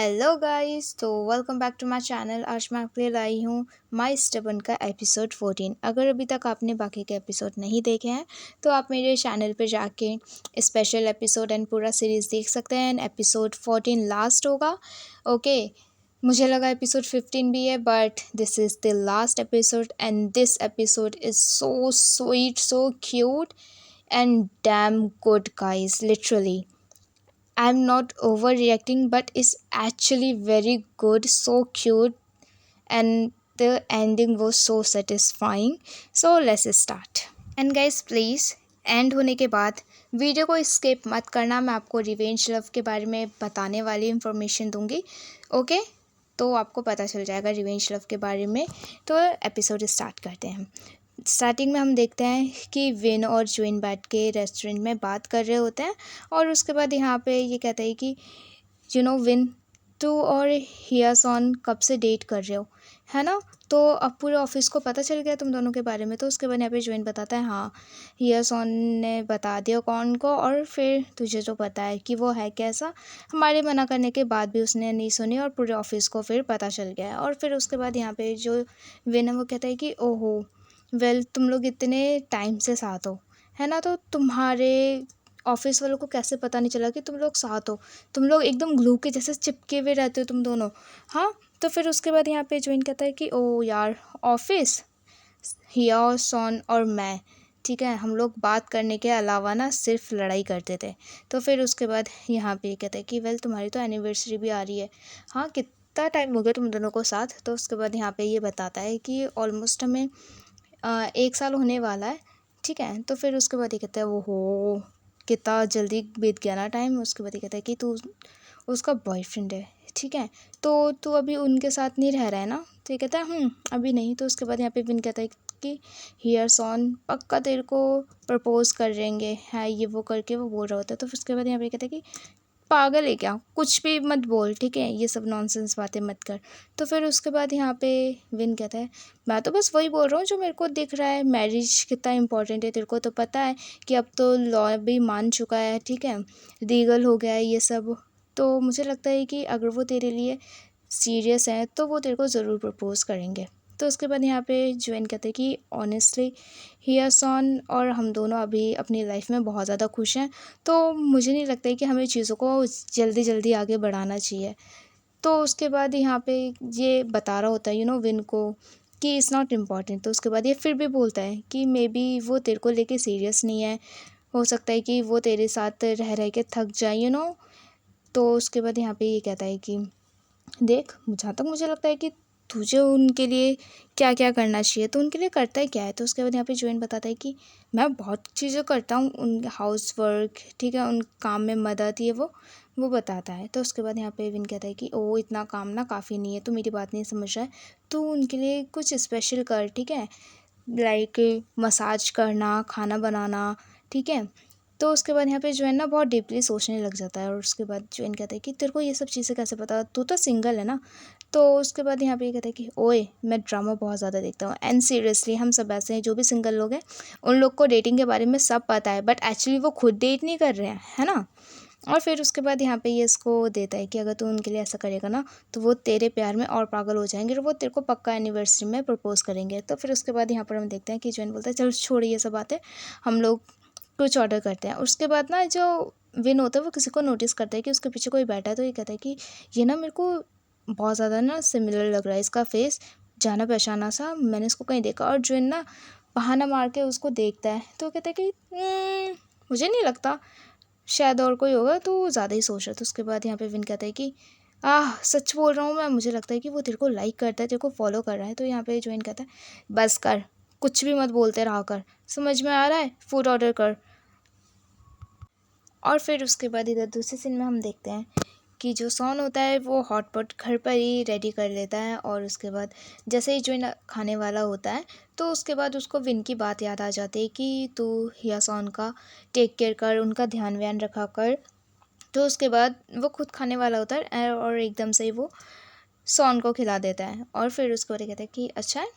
Hello guys, तो welcome back to my channel. आज मैं आपके लिए लाई हूँ माय स्टबन का एपिसोड 14। अगर अभी तक आपने बाकी के एपिसोड नहीं देखे हैं तो आप मेरे चैनल पे जाके स्पेशल एपिसोड एंड पूरा सीरीज़ देख सकते हैं। एपिसोड 14 लास्ट होगा। ओके, मुझे लगा एपिसोड 15 भी है, but this is the last episode and this episode is so sweet, so cute and damn good guys, literally I'm not overreacting, but it's actually very good, so cute, and the ending was so satisfying. So let's start. And guys please, and होने के बाद video को skip मत करना। मैं आपको revenge love के बारे में बताने वाली इंफॉर्मेशन दूंगी। ओके, तो आपको पता चल जाएगा रिवेंज लव के बारे में। तो एपिसोड स्टार्ट करते हैं। स्टार्टिंग में हम देखते हैं कि विन और ज्विन बैठ के रेस्टोरेंट में बात कर रहे होते हैं, और उसके बाद यहाँ पे ये कहता है कि विन, तू और हियासॉन कब से डेट कर रहे हो, है ना? तो अब पूरे ऑफिस को पता चल गया तुम दोनों के बारे में। तो उसके बाद यहाँ पे ज्विन बताता है, हाँ हियासॉन ने बता दिया कौन को, और फिर तुझे जो पता है कि वो है कैसा। हमारे मना करने के बाद भी उसने नहीं सुनी और पूरे ऑफिस को फिर पता चल गया। और फिर उसके बाद यहाँ पे जो विन है वो कहता है कि ओहो वेल, तुम लोग इतने टाइम से साथ हो, है ना? तो तुम्हारे ऑफिस वालों को कैसे पता नहीं चला कि तुम लोग साथ हो? तुम लोग एकदम ग्लू के जैसे चिपके हुए रहते हो तुम दोनों। हाँ, तो फिर उसके बाद यहाँ पे ज्वाइन कहता है कि ओ यार, ऑफिस, हिया, सॉन और मैं, ठीक है, हम लोग बात करने के अलावा ना सिर्फ लड़ाई करते थे। तो फिर उसके बाद यहाँ पे कहता है कि वेल, तुम्हारी तो एनिवर्सरी भी आ रही है। हाँ, कितना टाइम हो गया तुम दोनों को साथ? तो उसके बाद यहाँ पे ये बताता है कि ऑलमोस्ट हमें 1 साल होने वाला है, ठीक है। तो फिर उसके बाद ये कहता है वो हो, कितना जल्दी बीत गया ना टाइम। उसके बाद ये कहता है कि तू उसका बॉयफ्रेंड है, ठीक है, तो तू अभी उनके साथ नहीं रह रहा है ना? तो ये कहता है अभी नहीं। तो उसके बाद यहाँ पे विन कहता है कि हियर सॉन पक्का तेरे को प्रपोज कर देंगे, है ये वो करके वो बोल रहा होता है। तो फिर उसके बाद यहाँ पे कहता है कि पागल है क्या, कुछ भी मत बोल, ठीक है, ये सब नॉनसेंस बातें मत कर। तो फिर उसके बाद यहाँ पे विन कहता है, मैं तो बस वही बोल रहा हूँ जो मेरे को दिख रहा है। मैरिज कितना इंपॉर्टेंट है तेरे को तो पता है कि अब तो लॉ भी मान चुका है, ठीक है, लीगल हो गया है ये सब। तो मुझे लगता है कि अगर वो तेरे लिए सीरियस है तो वो तेरे को ज़रूर प्रपोज करेंगे। तो उसके बाद यहाँ पे ज्वेन कहते हैं कि ऑनेस्टली हियासॉन और हम दोनों अभी अपनी लाइफ में बहुत ज़्यादा खुश हैं, तो मुझे नहीं लगता है कि हमें चीज़ों को जल्दी जल्दी आगे बढ़ाना चाहिए। तो उसके बाद यहाँ पे ये बता रहा होता है विन को कि इट्स नॉट इम्पॉर्टेंट। तो उसके बाद ये फिर भी बोलता है कि मे बी वो तेरे को लेके सीरियस नहीं है, हो सकता है कि वो तेरे साथ रह रह के थक जाए तो उसके बाद यहाँ पे ये कहता है कि देख, जहाँ तक मुझे लगता है कि तुझे उनके लिए क्या क्या करना चाहिए तो उनके लिए करता है क्या है। तो उसके बाद यहाँ पे ज्वाइन बताता है कि मैं बहुत चीज़ें करता हूँ, उन हाउस वर्क, ठीक है, उन काम में मदद, ये वो बताता है। तो उसके बाद यहाँ पे विन कहता है कि ओ इतना काम ना काफ़ी नहीं है, तो मेरी बात नहीं समझ रहा है, तो उनके लिए कुछ स्पेशल कर, ठीक है, लाइक मसाज करना, खाना बनाना, ठीक है। तो उसके बाद यहाँ पे जो है ना बहुत डीपली सोचने लग जाता है, और उसके बाद ज्वाइन कहता है कि तेरे को ये सब चीज़ें कैसे पता, तू तो सिंगल है ना? तो उसके बाद यहाँ पे ये कहता है कि ओए, मैं ड्रामा बहुत ज़्यादा देखता हूँ, एंड सीरियसली हम सब ऐसे हैं, जो भी सिंगल लोग हैं उन लोग को डेटिंग के बारे में सब पता है, बट एक्चुअली वो खुद डेट नहीं कर रहे हैं, है ना? और फिर उसके बाद यहाँ पे ये इसको देता है कि अगर तू उनके लिए ऐसा करेगा ना तो वो तेरे प्यार में और पागल हो जाएंगे और वो तेरे को पक्का एनिवर्सरी में प्रपोज करेंगे। तो फिर उसके बाद यहाँ पर हम देखते हैं कि जॉन बोलता है चल छोड़ ये सब बातें, हम लोग कुछ ऑर्डर करते हैं। उसके बाद ना जो विन होता है वो किसी को नोटिस करता है कि उसके पीछे कोई बैठा है। तो ये कहता है कि ये ना मेरे को बहुत ज़्यादा ना सिमिलर लग रहा है, इसका फेस जाना पहचाना सा, मैंने इसको कहीं देखा। और जो ना बहाना मार के उसको देखता है, तो कहता है कि मुझे नहीं लगता, शायद और कोई होगा, तो ज़्यादा ही सोच रहा। तो उसके बाद यहाँ पे विन कहता है कि सच बोल रहा हूँ मैं, मुझे लगता है कि वो तेरे को लाइक करता है, तेरे को फॉलो कर रहा है। तो यहाँ पे ज्वाइन कहता है बस कर, कुछ भी मत बोलते रहा कर, समझ में आ रहा है, फूड ऑर्डर कर। और फिर उसके बाद इधर दूसरे सीन में हम देखते हैं कि जो सॉन होता है वो हॉटपॉट घर पर ही रेडी कर लेता है, और उसके बाद जैसे ही जो खाने वाला होता है तो उसके बाद उसको विन की बात याद आ जाती है कि तू या सॉन का टेक केयर कर, उनका ध्यान व्यान रखा कर। तो उसके बाद वो खुद खाने वाला होता है और एकदम से ही वो सॉन को खिला देता है, और फिर उसके बाद कहता है कि अच्छा है।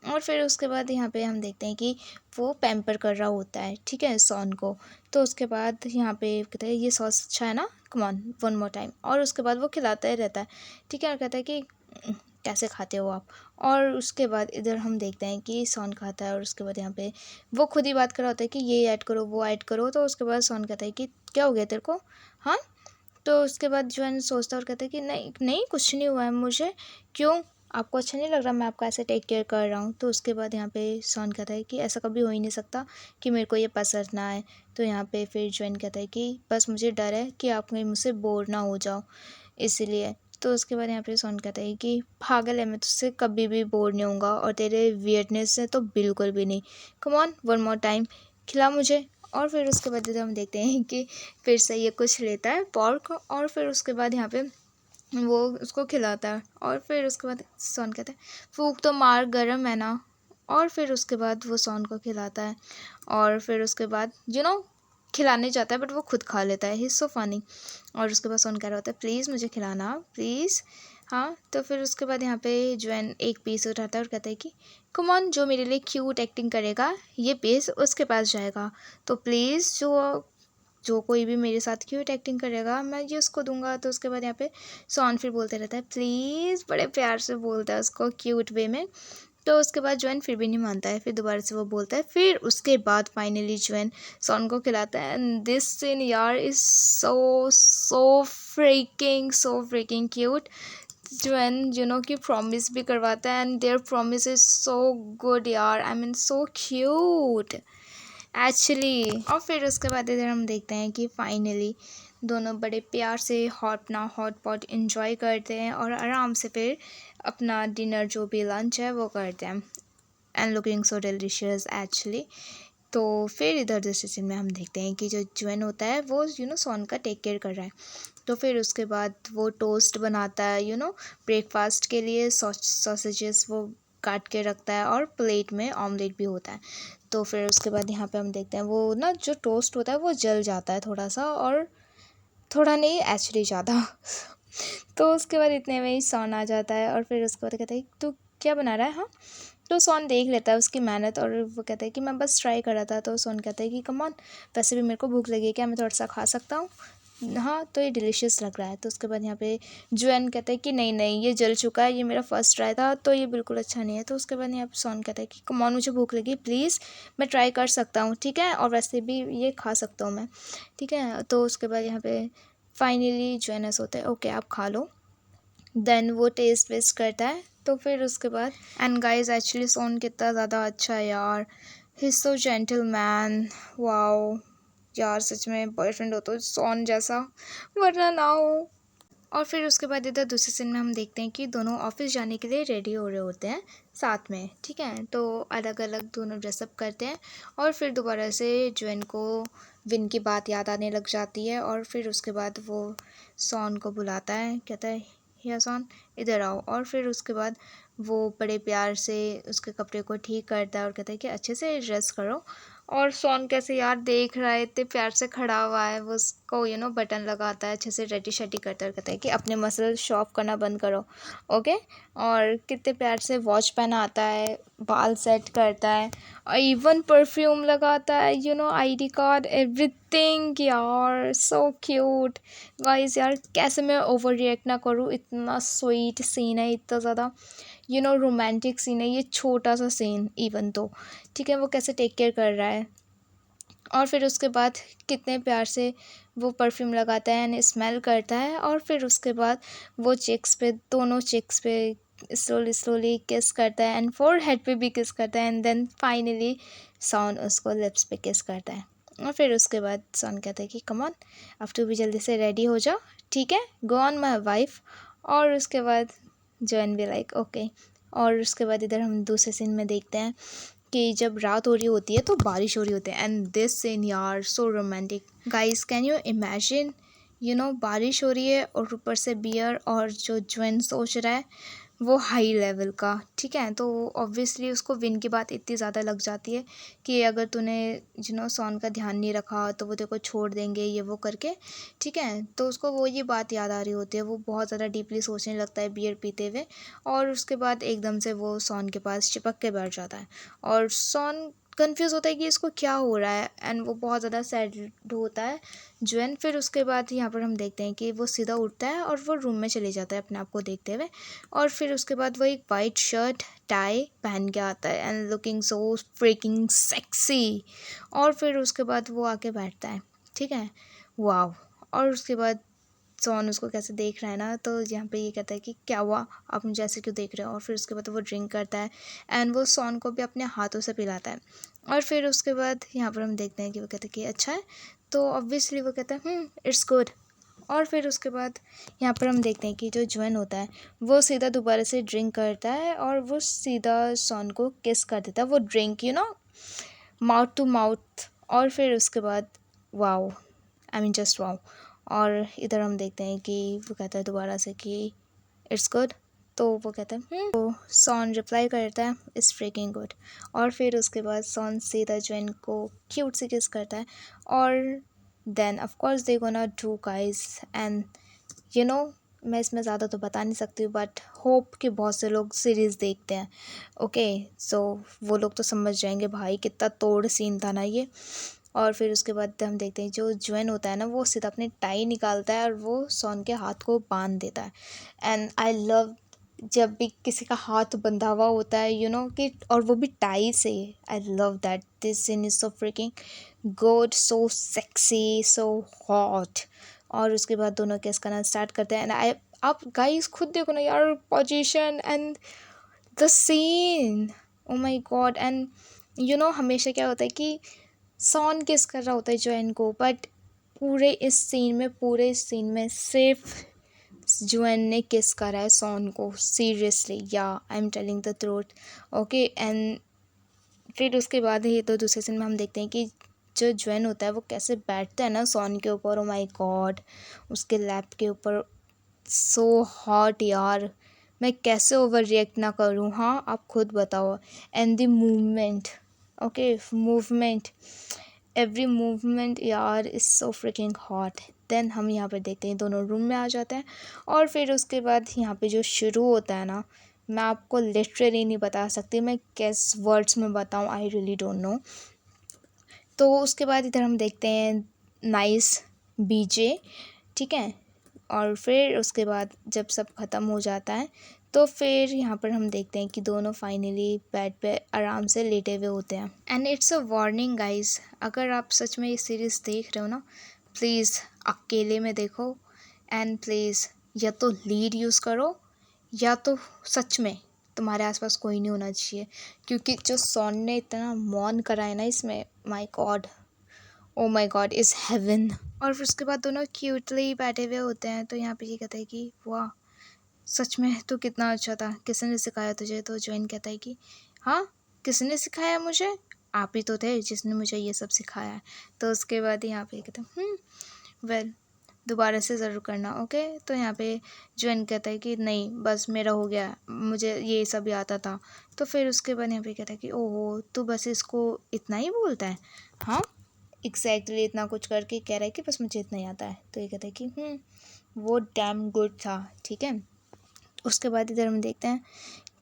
और फिर उसके बाद यहाँ पे हम देखते हैं कि वो पैम्पर कर रहा होता है, ठीक है, सॉन को। तो उसके बाद यहाँ पे कहता है ये सॉस अच्छा है ना, come on one more time. और उसके बाद वो खिलाता ही रहता है, ठीक है, और कहता है कि कैसे खाते हो आप। और उसके बाद इधर हम देखते हैं कि सॉन खाता है, और उसके बाद यहाँ पे वो खुद ही बात कर रहा होता है कि ये ऐड करो वो ऐड करो। तो उसके बाद सॉन कहता है कि क्या हो गया तेरे को, हाँ। तो उसके बाद जो है सोचता है और कहता है कि नहीं नहीं कुछ नहीं हुआ है मुझे। क्यों, आपको अच्छा नहीं लग रहा मैं आपका ऐसे टेक केयर कर रहा हूँ। तो उसके बाद यहाँ पे सॉन कहता है कि ऐसा कभी हो ही नहीं सकता कि मेरे को ये पसंद ना आए। तो यहाँ पे फिर ज्वाइन कहता है कि बस मुझे डर है कि आप कहीं मुझसे बोर ना हो जाओ इसलिए। तो उसके बाद यहाँ पे सॉन कहता है कि पागल है, मैं तुझसे कभी भी बोर नहीं होऊंगा और तेरे वियर्डनेस से तो बिल्कुल भी नहीं। Come on one more time, खिला मुझे। और फिर उसके बाद हम देखते हैं कि फिर से ये कुछ लेता है पॉर्क, और फिर उसके बाद यहाँ पे वो उसको खिलाता है। और फिर उसके बाद सॉन कहता है फूक तो मार गरम है ना। और फिर उसके बाद वो सॉन को खिलाता है, और फिर उसके बाद खिलाने जाता है बट वो खुद खा लेता है, ही सो फनी। और उसके बाद सॉन कह रहा होता है प्लीज़ मुझे खिलाना प्लीज़, हाँ। तो फिर उसके बाद यहाँ पे ज्वेन एक पीस उठाता है और कहता है कि कम ऑन, जो मेरे लिए क्यूट एक्टिंग करेगा ये पीस उसके पास जाएगा। तो प्लीज़ जो जो कोई भी मेरे साथ क्यूट एक्टिंग करेगा मैं ये उसको दूंगा। तो उसके बाद यहाँ पे सॉन फिर बोलते रहता है प्लीज़, बड़े प्यार से बोलता है उसको क्यूट वे में। तो उसके बाद ज्वाइन फिर भी नहीं मानता है, फिर दोबारा से वो बोलता है। फिर उसके बाद फाइनली ज्वाइन सॉन को खिलाता है, एंड दिस सीन यार is so so freaking cute. ज्वाइन कि प्रॉमिस भी करवाता है, and their promise is so good यार, I mean so cute actually. और फिर उसके बाद इधर हम देखते हैं कि फाइनली दोनों बड़े प्यार से अपना हॉट पॉट इन्जॉय करते हैं और आराम से फिर अपना डिनर जो भी लंच है वो करते हैं, and looking so delicious actually. तो फिर इधर दूसरे सीन में हम देखते हैं कि जो ज्वेन होता है वो सॉन का टेक केयर कर रहा है। तो फिर उसके बाद वो टोस्ट बनाता है ब्रेकफास्ट के लिए, सॉसेजेस वो काट के रखता है, और प्लेट में ऑमलेट भी होता है। तो फिर उसके बाद यहाँ पे हम देखते हैं वो जो टोस्ट होता है वो जल जाता है थोड़ा सा, और थोड़ा नहीं एक्चुअली ज़्यादा। तो उसके बाद इतने में ही सॉन आ जाता है, और फिर उसके बाद कहता है तू क्या बना रहा है, हाँ। तो सोन देख लेता है उसकी मेहनत, और वो कहता है कि मैं बस ट्राई कर रहा था। तो सोन कहता है कि कम ऑन, वैसे भी मेरे को भूख लगी है, क्या मैं थोड़ा सा खा सकता हूँ, हाँ। तो ये डिलीशियस लग रहा है। तो उसके बाद यहाँ पे जोएन कहता है कि नहीं नहीं ये जल चुका है, ये मेरा फर्स्ट ट्राई था तो ये बिल्कुल अच्छा नहीं है। तो उसके बाद यहाँ पे सोन कहता है कि कम ऑन, मुझे भूख लगी, प्लीज़ मैं ट्राई कर सकता हूँ, ठीक है, और वैसे भी ये खा सकता हूँ मैं, ठीक है। तो उसके बाद यहाँ पे फाइनली जोएनस होता है ओके आप खा लो। देन वो टेस्ट वेस्ट करता है। तो फिर उसके बाद एंड गाइज एक्चुअली सोन कितना ज़्यादा अच्छा है यार, he is so gentle man, wow यार, सच में बॉयफ्रेंड हो तो सोन जैसा, वरना ना हो। और फिर उसके बाद इधर दूसरे सीन में हम देखते हैं कि दोनों ऑफिस जाने के लिए रेडी हो रहे होते हैं साथ में, ठीक है। तो अलग अलग दोनों ड्रेसअप करते हैं, और फिर दोबारा से ज्वेन को विन की बात याद आने लग जाती है। और फिर उसके बाद वो सॉन को बुलाता है, कहता है या सॉन इधर आओ। और फिर उसके बाद वो बड़े प्यार से उसके कपड़े को ठीक करता है और कहता है कि अच्छे से ड्रेस करो। और सॉन कैसे यार देख रहा है, इतने प्यार से खड़ा हुआ है, वो उसको बटन लगाता है, अच्छे से रेडी शेडी करता है, कहता है कि अपने मसल शो ऑफ करना बंद करो, ओके। और कितने प्यार से वॉच पहनाता है, बाल सेट करता है, और इवन परफ्यूम लगाता है, आईडी कार्ड एवरीथिंग यार, सो क्यूट गाइस। यार कैसे मैं ओवर रिएक्ट ना करूँ, इतना स्वीट सीन है, इतना ज़्यादा रोमांटिक सीन है ये, छोटा सा सीन इवन तो, ठीक है। वो कैसे टेक केयर कर रहा है, और फिर उसके बाद कितने प्यार से वो परफ्यूम लगाता है एंड स्मेल करता है। और फिर उसके बाद वो चिक्स पे, दोनों चिक्स पे स्लोली स्लोली किस करता है, एंड फोरहेड पे भी किस करता है, एंड देन फाइनली सॉन उसको लिप्स पे किस करता है। और फिर उसके बाद सॉन कहता है कि कम ऑन, अब तू भी जल्दी से रेडी हो जाओ, ठीक है, गो ऑन माई वाइफ। और उसके बाद जॉन भी लाइक ओके। और उसके बाद इधर हम दूसरे सीन में देखते हैं कि जब रात हो रही होती है तो बारिश हो रही होती है, एंड दिस सीन यार so romantic guys, can you imagine, बारिश हो रही है और ऊपर से बियर, और जो ज्वेन सोच रहा है वो हाई लेवल का, ठीक है। तो ऑब्वियसली उसको विन की बात इतनी ज़्यादा लग जाती है कि अगर तूने सॉन का ध्यान नहीं रखा तो वो तेरे को छोड़ देंगे, ये वो करके, ठीक है। तो उसको वो ये बात याद आ रही होती है, वो बहुत ज़्यादा डीपली सोचने लगता है बियर पीते हुए। और उसके बाद एकदम से वो सॉन के पास चिपक के बैठ जाता है, और सॉन कंफ्यूज होता है कि इसको क्या हो रहा है, एंड वो बहुत ज़्यादा सैड होता है ज्वेन। फिर उसके बाद यहाँ पर हम देखते हैं कि वो सीधा उठता है और वो रूम में चले जाता है अपने आप को देखते हुए, और फिर उसके बाद वो एक वाइट शर्ट टाई पहन के आता है and looking so freaking sexy. और फिर उसके बाद वो आके बैठता है, ठीक है, वाव। और उसके बाद सॉन उसको कैसे देख रहा है ना, तो यहाँ पे ये कहता है कि क्या हुआ, आप मुझे ऐसे क्यों देख रहे हो। और फिर उसके बाद वो ड्रिंक करता है एंड वो सॉन को भी अपने हाथों से पिलाता है। और फिर उसके बाद यहाँ पर हम देखते हैं कि वो कहता है कि अच्छा है, तो ऑब्वियसली वो कहता है इट्स गुड। और फिर उसके बाद यहाँ पर हम देखते हैं कि जो ज्वेन होता है वो सीधा दोबारा से ड्रिंक करता है और वो सीधा सॉन को किस कर देता है, वो ड्रिंक माउथ टू माउथ। और फिर उसके बाद wow, I mean just wow. और इधर हम देखते हैं कि वो कहता है दोबारा से कि इट्स गुड, तो वो कहता है तो सॉन रिप्लाई करता है इट्स फ्रीकिंग गुड। और फिर उसके बाद सॉन सीधा ज्वेन को क्यूट से किस करता है, और then of course they gonna do guys. And you know मैं इसमें ज़्यादा तो बता नहीं सकती हूँ, बट होप कि बहुत से लोग सीरीज़ देखते हैं, ओके। सो वो लोग तो समझ जाएंगे भाई कितना तोड़ सीन था ना ये। और फिर उसके बाद हम देखते हैं जो ज्वेन होता है ना वो सीधा अपने टाई निकालता है और वो सॉन के हाथ को बांध देता है। एंड आई लव जब भी किसी का हाथ बंधा हुआ होता है कि, और वो भी टाई से। I love that, this scene is so freaking good, so sexy, so hot. और उसके बाद दोनों केस करना स्टार्ट करते हैं एंड आई, आप गाइस खुद देखो ना यार, position and the scene, oh my god. And हमेशा क्या होता है कि सॉन किस कर रहा होता है जोएन को, बट पूरे इस सीन में सिर्फ जोएन ने किस करा है सॉन को, सीरियसली, या I am telling the truth, okay. And फिर उसके बाद ही तो दूसरे सीन में हम देखते हैं कि जो जोएन होता है वो कैसे बैठता है ना सॉन के ऊपर, ओ माय गॉड, उसके लैप के ऊपर, सो हॉट यार। मैं कैसे ओवर रिएक्ट ना करूँ, हाँ आप खुद बताओ। And the movement, okay, movement, every movement यार is so freaking hot. Then हम यहाँ पर देखते हैं दोनों रूम में आ जाते हैं, और फिर उसके बाद यहाँ पे जो शुरू होता है ना, मैं आपको लिटरली नहीं बता सकती, मैं किस वर्ड्स में बताऊँ, आई रियली डोंट नो। तो उसके बाद इधर हम देखते हैं नाइस बीजे, ठीक है। और फिर उसके बाद जब सब ख़त्म हो जाता है तो फिर यहाँ पर हम देखते हैं कि दोनों फाइनली बेड पे आराम से लेटे हुए होते हैं। And it's a warning guys, अगर आप सच में ये सीरीज़ देख रहे हो ना, प्लीज़ अकेले में देखो, एंड प्लीज़ या तो लीड यूज़ करो या तो सच में तुम्हारे आसपास कोई नहीं होना चाहिए, क्योंकि जो सॉन ने इतना मौन करा है ना इसमें, my God, O my God is haven. और फिर उसके बाद दोनों क्यूटली बैठे हुए होते हैं, तो यहाँ पे ये कहता है कि वाह, सच में तो कितना अच्छा था, किसने सिखाया तुझे। तो ज्वेन कहता है कि हाँ, किसने सिखाया मुझे, आप ही तो थे जिसने मुझे ये सब सिखाया है। तो उसके बाद यहाँ पे कहता है वेल, दोबारा से ज़रूर करना, ओके। तो यहाँ पे ज्वेन कहता है कि नहीं बस मेरा हो गया, मुझे ये सब ही आता था। तो फिर उसके बाद यहाँ पे कहता है कि ओहो, तू बस इसको इतना ही बोलता है, हाँ एग्जैक्टली इतना कुछ करके कह रहा है कि बस मुझे इतना ही आता है। तो ये कहता है कि वो डैम गुड था, ठीक है। उसके बाद इधर हम देखते हैं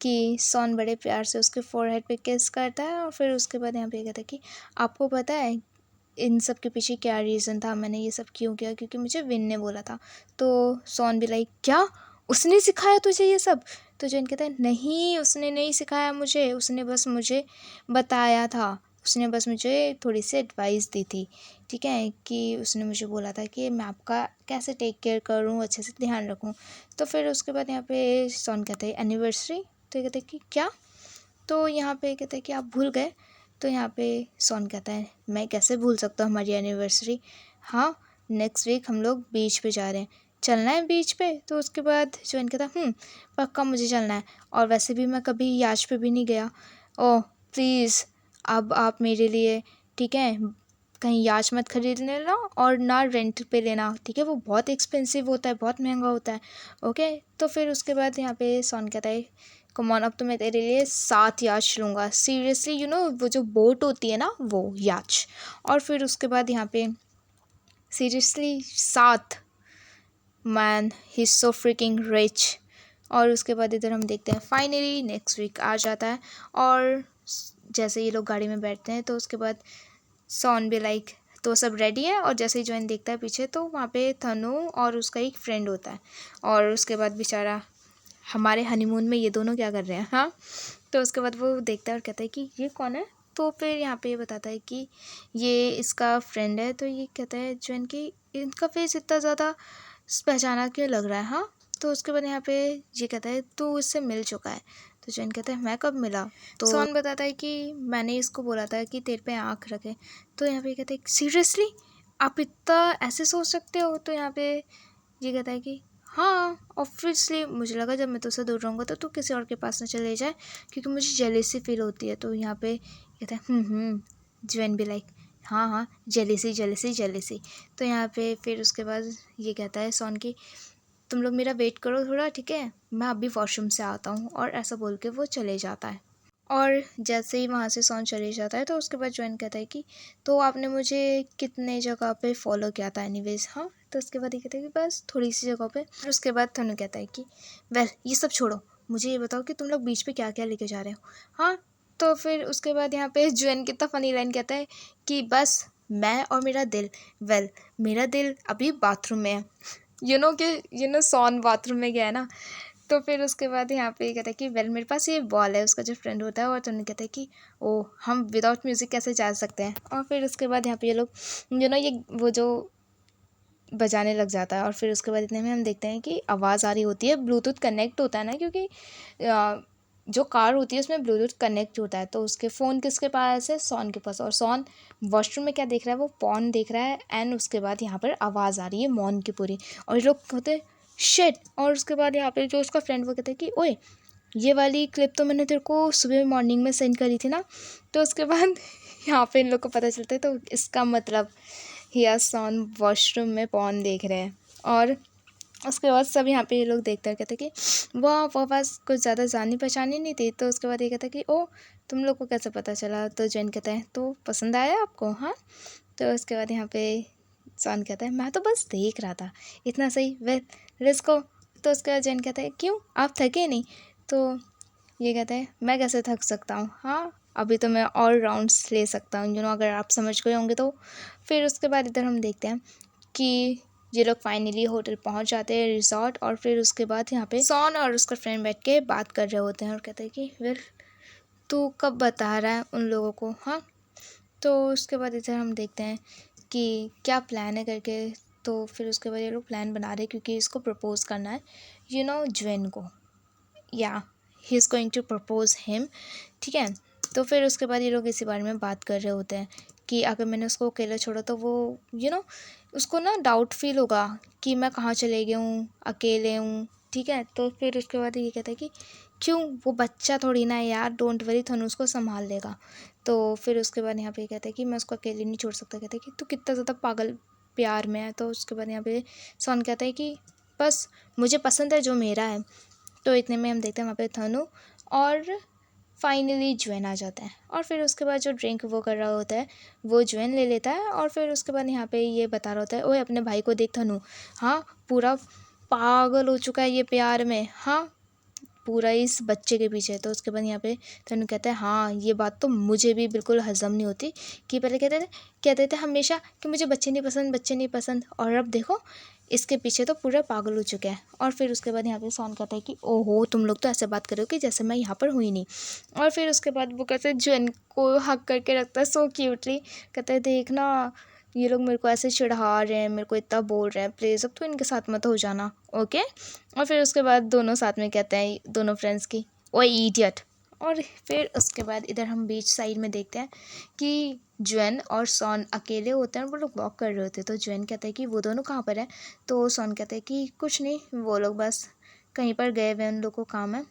कि सॉन बड़े प्यार से उसके फोरहेड पे किस करता है, और फिर उसके बाद यहाँ पे कहता है कि आपको पता है इन सब के पीछे क्या रीज़न था, मैंने ये सब क्यों किया, क्योंकि मुझे विन ने बोला था। तो सॉन भी लाइक क्या, उसने सिखाया तुझे ये सब। तो जैन कहता है नहीं, उसने नहीं सिखाया मुझे, उसने बस मुझे बताया था, उसने बस मुझे थोड़ी सी एडवाइस दी थी, ठीक है, कि उसने मुझे बोला था कि मैं आपका कैसे टेक केयर करूँ, अच्छे से ध्यान रखूँ। तो फिर उसके बाद यहाँ पे सॉन कहता है एनिवर्सरी। तो ये कहते हैं कि क्या, तो यहाँ पे कहते हैं कि आप भूल गए। तो यहाँ पे सॉन कहता है मैं कैसे भूल सकता हूँ हमारी एनिवर्सरी, हाँ नेक्स्ट वीक हम लोग बीच पे जा रहे हैं, चलना है बीच पे। तो उसके बाद ज्वेन कहता पक्का मुझे चलना है, और वैसे भी मैं कभी याच पे भी नहीं गया। ओह प्लीज़, अब आप मेरे लिए, ठीक है, कहीं याच मत खरीद लेना और ना रेंट पे लेना, ठीक है, वो बहुत एक्सपेंसिव होता है, बहुत महंगा होता है, ओके। तो फिर उसके बाद यहाँ पे सॉन कहता है कम ऑन, अब तो मैं तेरे लिए 7 याच लूँगा, सीरियसली वो जो बोट होती है ना वो याच। और फिर उसके बाद यहाँ पे seriously 7, man he is so fricking rich. और उसके बाद इधर हम देखते हैं फाइनली नेक्स्ट वीक आ जाता है, और जैसे ये लोग गाड़ी में बैठते हैं तो उसके बाद सॉन भी लाइक तो सब रेडी है, और जैसे ही जॉइन देखता है पीछे तो वहाँ पे थनु और उसका एक फ्रेंड होता है, और उसके बाद बेचारा हमारे हनीमून में ये दोनों क्या कर रहे हैं। हाँ, तो उसके बाद वो देखता है और कहता है कि ये कौन है। तो फिर यहाँ पे ये बताता है कि ये इसका फ्रेंड है। तो ये कहता है जॉइन की इनका फेस इतना ज़्यादा पहचाना क्यों लग रहा है। हाँ, तो उसके बाद यहाँ पे ये कहता है तू इससे मिल चुका है। तो जॉइन कहता है मैं कब मिला। तो सॉन बताता है कि मैंने इसको बोला था कि तेरे पे आँख रखे। तो यहाँ पे कहता है सीरियसली आप इतना ऐसे सोच सकते हो। तो यहाँ पे ये कहता है कि हाँ ऑब्वियसली मुझे लगा जब मैं तुझसे दूर रहूँगा तो तू किसी और के पास ना चले जाए, क्योंकि मुझे जेलेसी फील होती है। तो यहाँ पे कहता है ज्वेन भी लाइक हाँ हाँ जेलेसी जेलेसी जेलेसी। तो यहाँ पे फिर उसके बाद ये कहता है सॉन की तुम लोग मेरा वेट करो थोड़ा, ठीक है, मैं अभी वॉशरूम से आता हूँ। और ऐसा बोल के वो चले जाता है। और जैसे ही वहाँ से सॉन चले जाता है तो उसके बाद जॉइन कहता है कि तो आपने मुझे कितने जगह पे फॉलो किया था एनीवेज। हाँ, तो उसके बाद ये कहता है कि बस थोड़ी सी जगह पे। और उसके बाद थनु कहता है कि वेल ये सब छोड़ो, मुझे ये बताओ कि तुम लोग बीच पे क्या क्या लेके जा रहे हो। हाँ, तो फिर उसके बाद यहाँ पे जॉइन कितना फनी लाइन कहता है कि बस मैं और मेरा दिल। वेल मेरा दिल अभी बाथरूम में है। सॉन बाथरूम में गया है ना। तो फिर उसके बाद यहाँ पे कहता है कि वेल मेरे पास ये बॉल है, उसका जो फ्रेंड होता है। और तो कहता है कि ओ हम विदाउट म्यूज़िक कैसे जा सकते हैं। और फिर उसके बाद यहाँ पे ये लोग ये वो जो बजाने लग जाता है। और फिर उसके बाद इतने में हम देखते हैं कि आवाज़ आ रही होती है, ब्लूटूथ कनेक्ट होता है ना, क्योंकि जो कार होती है उसमें ब्लूटूथ कनेक्ट होता है। तो उसके फ़ोन किसके पास है, सॉन के पास। और सॉन वॉशरूम में क्या देख रहा है, वो पॉर्न देख रहा है। एंड उसके बाद यहाँ पर आवाज़ आ रही है मॉन की पूरी। और ये लोग होते हैं शिट। और उसके बाद यहाँ पे जो उसका फ्रेंड वो कहता है कि ओए ये वाली क्लिप तो मैंने तेरे को सुबह मॉर्निंग में सेंड करी थी ना। तो उसके बाद यहाँ पे इन लोग को पता चलता है। तो इसका मतलब हिया सॉन वॉशरूम में पॉर्न देख रहे हैं। और उसके बाद सब यहाँ पे ये लोग देखते हैं, कहते हैं कि वो आवाज़ कुछ ज़्यादा जानी पहचानी नहीं थी। तो उसके बाद ये कहता है कि ओ तुम लोग को कैसे पता चला। तो जैन कहता है तो पसंद आया आपको। हाँ, तो उसके बाद यहाँ पे सॉन कहता है मैं तो बस देख रहा था, इतना सही वेल लेट्स गो। तो उसके बाद जैन कहता है क्यों आप थके नहीं। तो ये कहता है मैं कैसे थक सकता हूँ। हाँ, अभी तो मैं ऑल राउंड्स ले सकता हूँ अगर आप समझ गए होंगे तो। फिर उसके बाद इधर हम देखते हैं कि ये लोग फाइनली होटल पहुंच जाते हैं, रिजॉर्ट। और फिर उसके बाद यहाँ पे सॉन और उसका फ्रेंड बैठ के बात कर रहे होते हैं। और कहते हैं कि वेल तू कब बता रहा है उन लोगों को। हाँ, तो उसके बाद इधर हम देखते हैं कि क्या प्लान है करके। तो फिर उसके बाद ये लोग प्लान बना रहे हैं क्योंकि इसको प्रपोज करना है ज्वेन को, yeah he is going to propose him, ठीक है। तो फिर उसके बाद ये लोग इसी बारे में बात कर रहे होते हैं कि अगर मैंने उसको अकेला छोड़ा तो वो उसको ना डाउट फील होगा कि मैं कहाँ चले गया हूँ, अकेले हूँ, ठीक है। तो फिर उसके बाद ये कहता है कि क्यों, वो बच्चा थोड़ी ना है यार, डोंट वरी, थनु उसको संभाल लेगा। तो फिर उसके बाद यहाँ पे ये कहता है कि मैं उसको अकेले नहीं छोड़ सकता। कहता है कि तू कितना ज़्यादा पागल प्यार में है। तो उसके बाद यहाँ पे सॉन कहता है कि बस मुझे पसंद है जो मेरा है। तो इतने में हम देखते हैं वहाँ पे थनु और फाइनली ज्वेन आ जाता है। और फिर उसके बाद जो ड्रिंक वो कर रहा होता है वो ज्वेन ले लेता है। और फिर उसके बाद यहाँ पे ये बता रहा होता है ओए अपने भाई को देख थनु, हाँ पूरा पागल हो चुका है ये प्यार में, हाँ पूरा इस बच्चे के पीछे। तो उसके बाद यहाँ पे तनु कहता है हाँ ये बात तो मुझे भी बिल्कुल हजम नहीं होती कि पहले कहते थे हमेशा कि मुझे बच्चे नहीं पसंद, बच्चे नहीं पसंद, और अब देखो इसके पीछे तो पूरा पागल हो चुका है। और फिर उसके बाद यहाँ पे सॉन कहता है कि ओहो तुम लोग तो ऐसे बात करो कि जैसे मैं यहाँ पर हुई नहीं। और फिर उसके बाद वो कहते हैं जैन को हक करके रखता है सो क्यूटली, कहता है देखना ये लोग मेरे को ऐसे चिढ़ा रहे हैं, मेरे को इतना बोल रहे हैं, प्लीज़ अब तो इनके साथ मत हो जाना, ओके। और फिर उसके बाद दोनों साथ में कहते हैं दोनों फ्रेंड्स की ओए इडियट। और फिर उसके बाद इधर हम बीच साइड में देखते हैं कि ज्वेन और सॉन अकेले होते हैं, वो लोग वॉक कर रहे होते हैं। तो ज्वेन कहता है कि वो दोनों कहाँ पर है। तो सॉन कहता है कि कुछ नहीं, वो लोग बस कहीं पर गए हुए, उन लोग को काम है।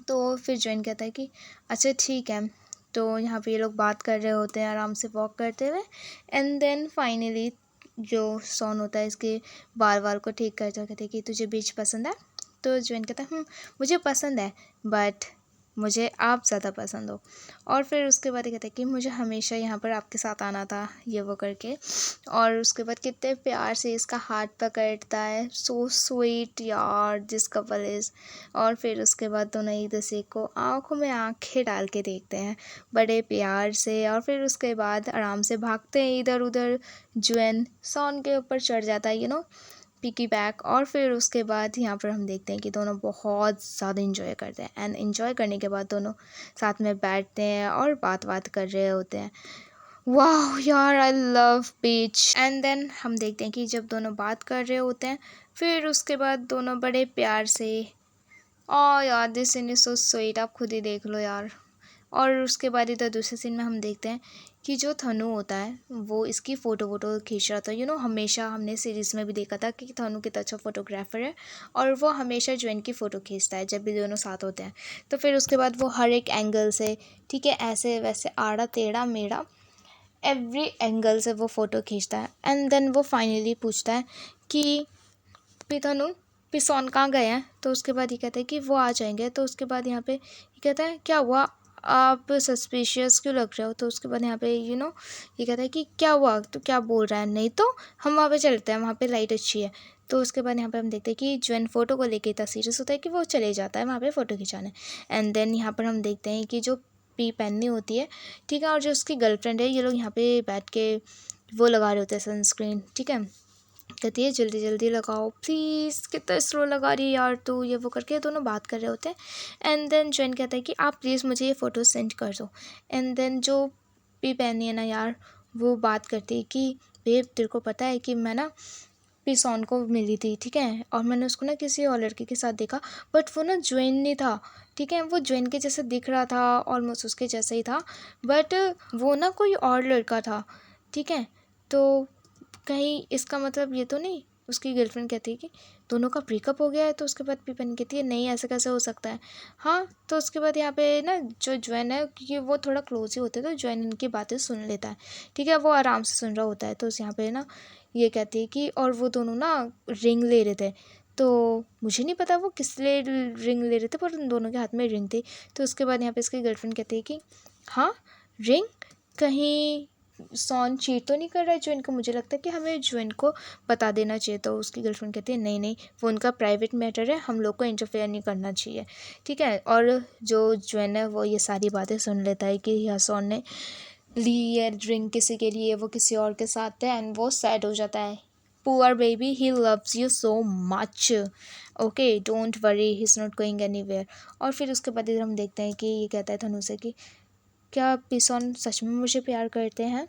तो फिर ज्वेन कहता है कि अच्छा ठीक है। तो यहाँ पे ये लोग बात कर रहे होते हैं आराम से वॉक करते हुए। एंड देन फाइनली जो सॉन होता है इसके बाल को ठीक करता है, कहते हैं कि तुझे बीच पसंद है। तो ज्वेन कहता है मुझे पसंद है बट मुझे आप ज़्यादा पसंद हो। और फिर उसके बाद ये कहता है कि मुझे हमेशा यहाँ पर आपके साथ आना था, ये वो करके। और उसके बाद कितने प्यार से इसका हाथ पकड़ता है, सो स्वीट यार दिस कपल इज़। और फिर उसके बाद दोनों एक दूसरे को आँखों में आँखें डाल के देखते हैं बड़े प्यार से। और फिर उसके बाद आराम से भागते हैं इधर उधर। जुएन सॉन के ऊपर चढ़ जाता है, पिकी बैक। और फिर उसके बाद यहाँ पर हम देखते हैं कि दोनों बहुत ज़्यादा इंजॉय करते हैं, एंड इंजॉय करने के बाद दोनों साथ में बैठते हैं और बात कर रहे होते हैं। वाह यार, I love beach. And then हम देखते हैं कि जब दोनों बात कर रहे होते हैं, फिर उसके बाद दोनों बड़े प्यार से, ओ यार this scene is so sweet, आप खुद ही देख लो यार। और उसके बाद इधर दूसरे सीन में हम देखते हैं कि जो थनु होता है वो इसकी फ़ोटो वोटो खींच रहा था। हमेशा हमने सीरीज़ में भी देखा था कि थनु कितना अच्छा फोटोग्राफर है, और वो हमेशा ज्वेन की फ़ोटो खींचता है जब भी दोनों साथ होते हैं। तो फिर उसके बाद वो हर एक एंगल से, ठीक है, ऐसे वैसे आड़ा टेढ़ा मेढ़ा एवरी एंगल से वो फ़ोटो खींचता है। एंड देन वो फाइनली पूछता है कि पिथानु पिसौन कहाँ गए हैं। तो उसके बाद ये कहते हैं कि वो आ जाएंगे। तो उसके बाद यहाँ पे ये कहता है क्या हुआ, आप सस्पिशियस क्यों लग रहे हो। तो उसके बाद यहाँ पे ये कहता है कि क्या हुआ, तो क्या बोल रहा है, नहीं तो हम वहाँ पे चलते हैं, वहाँ पे लाइट अच्छी है। तो उसके बाद यहाँ पे हम देखते हैं कि ज्वेन फ़ोटो को लेके इतना सीरियस होता है कि वो चले जाता है वहाँ पे फ़ोटो खिंचाने। एंड देन यहाँ पर हम देखते हैं कि जो पी पहननी होती है, ठीक है, और जो उसकी गर्लफ्रेंड है, ये लोग यहाँ पे बैठ के वो लगा रहे होते हैं सनस्क्रीन, ठीक है। कहती है जल्दी जल्दी लगाओ प्लीज़, कितना स्लो लगा रही है यार तू, ये वो करके दोनों बात कर रहे होते हैं। एंड देन जॉइन कहता है कि आप प्लीज़ मुझे ये फ़ोटो सेंड कर दो। एंड देन जो भी पहनी है ना यार, वो बात करती है कि बेब तेरे को पता है कि मैं ना पिसॉन को मिली थी, ठीक है, और मैंने उसको ना किसी और लड़के के साथ देखा, बट वो ना ज्वेन नहीं था, ठीक है, वो ज्वेन के जैसे दिख रहा था, ऑलमोस्ट उसके जैसा ही था, बट वो ना कोई और लड़का था, ठीक है। तो कहीं इसका मतलब ये तो नहीं, उसकी गर्लफ्रेंड कहती है कि दोनों का ब्रेकअप हो गया है। तो उसके बाद पीपन कहती है नहीं, ऐसा कैसे हो सकता है। हाँ, तो उसके बाद यहाँ पे ना जो ज्वेन है, क्योंकि वो थोड़ा क्लोज ही होते हैं, तो ज्वेन इनकी बातें सुन लेता है, ठीक है, वो आराम से सुन रहा होता है। तो यहाँ पे ना ये कहती है कि और वो दोनों ना रिंग ले रहे थे। तो मुझे नहीं पता वो किस लिए रिंग ले रहे थे, पर उन दोनों के हाथ में रिंग थी। तो उसके बाद यहाँ पे इसकी गर्लफ्रेंड कहती है कि हाँ रिंग, कहीं सॉन चीट तो नहीं कर रहा है ज्वेन को, मुझे लगता है कि हमें ज्वेन को बता देना चाहिए। तो उसकी गर्लफ्रेंड कहती है नहीं नहीं, वो उनका प्राइवेट मैटर है, हम लोग को इंटरफेयर नहीं करना चाहिए, ठीक है। और जो ज्वेन है वो ये सारी बातें सुन लेता है कि यहाँ सॉन ने ली है ड्रिंक किसी के लिए, वो किसी और के साथ है, एंड वो सैड हो जाता है। Poor baby, he loves you so much, okay don't worry, he is not going anywhere. और फिर उसके बाद इधर हम देखते हैं कि ये कहता है धनु से कि क्या पिसॉन सच में मुझे प्यार करते हैं।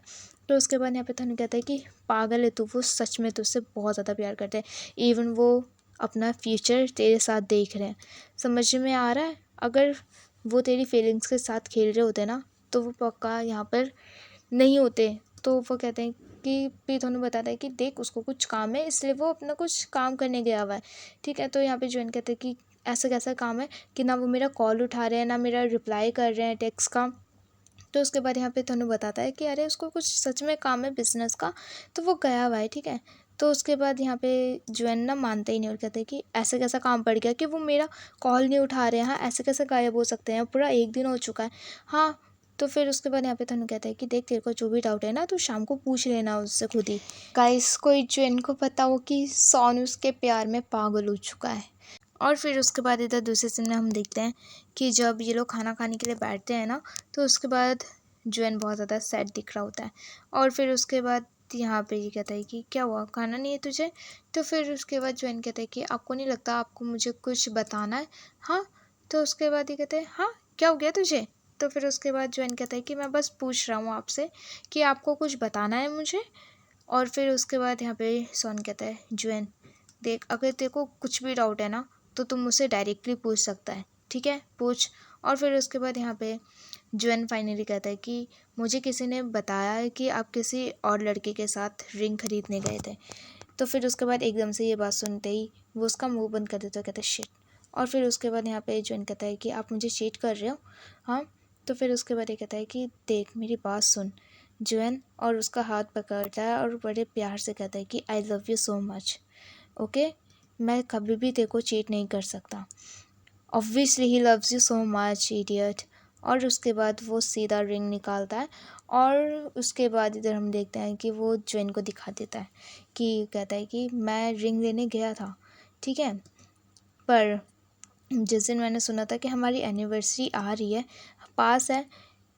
तो उसके बाद यहाँ पे धनु कहता है कि पागल है तू, वो सच में तुझसे बहुत ज़्यादा प्यार करते हैं, इवन वो अपना फ्यूचर तेरे साथ देख रहे हैं। समझ में आ रहा है, अगर वो तेरी फीलिंग्स के साथ खेल रहे होते ना, तो वो पक्का यहाँ पर नहीं होते। तो वो कहते हैं कि भी दोनों बताता है कि देख उसको कुछ काम है, इसलिए वो अपना कुछ काम करने गया हुआ है, ठीक है। तो यहाँ पे ज्वाइन कहते हैं कि ऐसा कैसा काम है कि ना वो मेरा कॉल उठा रहे हैं, ना मेरा रिप्लाई कर रहे हैं टेक्स्ट का। तो उसके बाद यहाँ पे तनु बताता है कि अरे उसको कुछ सच में काम है बिजनेस का, तो वो गया हुआ है, ठीक है। तो उसके बाद यहाँ पे ज्वेन ना मानते ही नहीं और कहते हैं कि ऐसे कैसा काम पड़ गया कि वो मेरा कॉल नहीं उठा रहे हैं, हाँ ऐसे कैसे गायब हो सकते हैं, पूरा एक दिन हो चुका है। हाँ, तो फिर उसके बाद यहाँ पे तनु कहता है कि देख तेरे को जो भी डाउट है ना, तू शाम को पूछ लेना उससे खुद ही। गाइस, कोई ज्वेन को पता हो कि सोनू उसके प्यार में पागल हो चुका है। और फिर उसके बाद इधर दूसरे सीन में हम देखते हैं कि जब ये लोग खाना खाने के लिए बैठते हैं ना, तो उसके बाद ज्वेन बहुत ज़्यादा सैड दिख रहा होता है। और फिर उसके बाद यहाँ पे ये कहता है कि क्या हुआ, खाना नहीं है तुझे। तो फिर उसके बाद ज्वेन कहता है कि आपको नहीं लगता आपको मुझे कुछ बताना है। हाँ, तो उसके बाद ये कहते हैं हाँ क्या हो गया तुझे। तो फिर उसके बाद ज्वेन कहता है कि मैं बस पूछ रहा हूँ आपसे कि आपको कुछ बताना है मुझे। और फिर उसके बाद यहाँ पे सोन कहता है ज्वेन देख, अगर तेरे को कुछ भी डाउट है ना, तो तुम मुझसे डायरेक्टली पूछ सकता है, ठीक है, पूछ। और फिर उसके बाद यहाँ पे ज्वेन फाइनली कहता है कि मुझे किसी ने बताया है कि आप किसी और लड़के के साथ रिंग खरीदने गए थे। तो फिर उसके बाद एकदम से ये बात सुनते ही वो उसका मुंह बंद कर देता है, कहता है शिट। और फिर उसके बाद यहाँ पे ज्वेन कहता है कि आप मुझे चीट कर रहे हो। हाँ, तो फिर उसके बाद ये कहता है कि देख मेरी बात सुन ज्वेन, और उसका हाथ पकड़ता है और बड़े प्यार से कहता है कि I love you so much, okay, मैं कभी भी तेरे को चीट नहीं कर सकता। Obviously he loves you so much idiot. और उसके बाद वो सीधा रिंग निकालता है और उसके बाद इधर हम देखते हैं कि वो ज्वेन को दिखा देता है कि कहता है कि मैं रिंग लेने गया था, ठीक है, पर जिस दिन मैंने सुना था कि हमारी एनिवर्सरी आ रही है, पास है,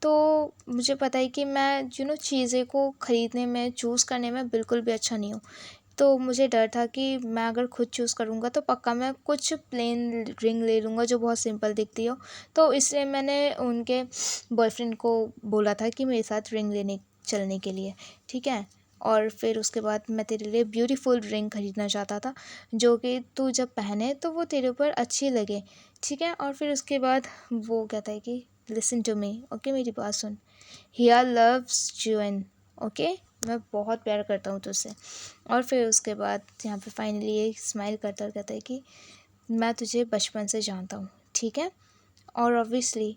तो मुझे पता है कि मैं चीज़ें को ख़रीदने में, चूज़ करने में बिल्कुल भी अच्छा नहीं हूँ। तो मुझे डर था कि मैं अगर खुद चूज़ करूँगा तो पक्का मैं कुछ प्लेन रिंग ले लूँगा जो बहुत सिंपल दिखती हो। तो इसलिए मैंने उनके बॉयफ्रेंड को बोला था कि मेरे साथ रिंग लेने चलने के लिए, ठीक है। और फिर उसके बाद मैं तेरे लिए ब्यूटीफुल रिंग ख़रीदना चाहता था जो कि तू जब पहने तो वो तेरे ऊपर अच्छी लगे, ठीक है। और फिर उसके बाद वो कहता है कि लिसन टू मी, ओके, मेरी बात सुन, हियर लव्स जून, ओके, मैं बहुत प्यार करता हूँ तुझसे। और फिर उसके बाद यहाँ पे फाइनली ये स्माइल करता और कहता है कि मैं तुझे बचपन से जानता हूँ, ठीक है, और ऑब्वियसली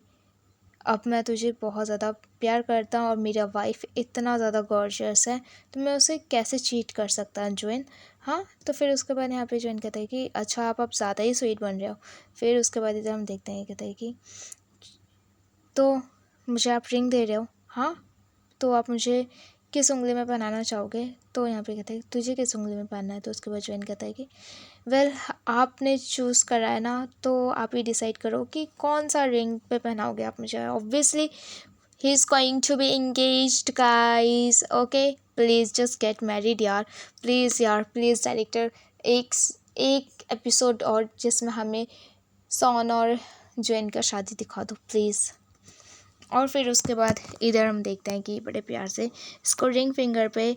अब मैं तुझे बहुत ज़्यादा प्यार करता हूँ और मेरा वाइफ इतना ज़्यादा गॉर्जियस है तो मैं उसे कैसे चीट कर सकता हूँ ज्वेन। हाँ, तो फिर उसके बाद यहाँ पे ज्वेन कहता है कि अच्छा आप अब ज़्यादा ही स्वीट बन रहे हो। फिर उसके बाद इधर हम देखते हैं, कहता है कि तो मुझे आप रिंग दे रहे हो, हाँ, तो आप मुझे किस उंगली में पहनाना चाहोगे। तो यहाँ पे कहता है तुझे किस उंगली में पहनना है। तो उसके बाद ज्वेन कहता है कि वेल आपने चूज़ करा है ना, तो आप ही डिसाइड करो कि कौन सा रिंग पे पहनाओगे आप मुझे। Obviously he is going to be engaged guys, okay, please just get married यार, प्लीज़ यार, प्लीज़ डायरेक्टर एक एक एपिसोड और जिसमें हमें सॉन और ज्वेन का शादी दिखा दो प्लीज़। और फिर उसके बाद इधर हम देखते हैं कि बड़े प्यार से इसको रिंग फिंगर पे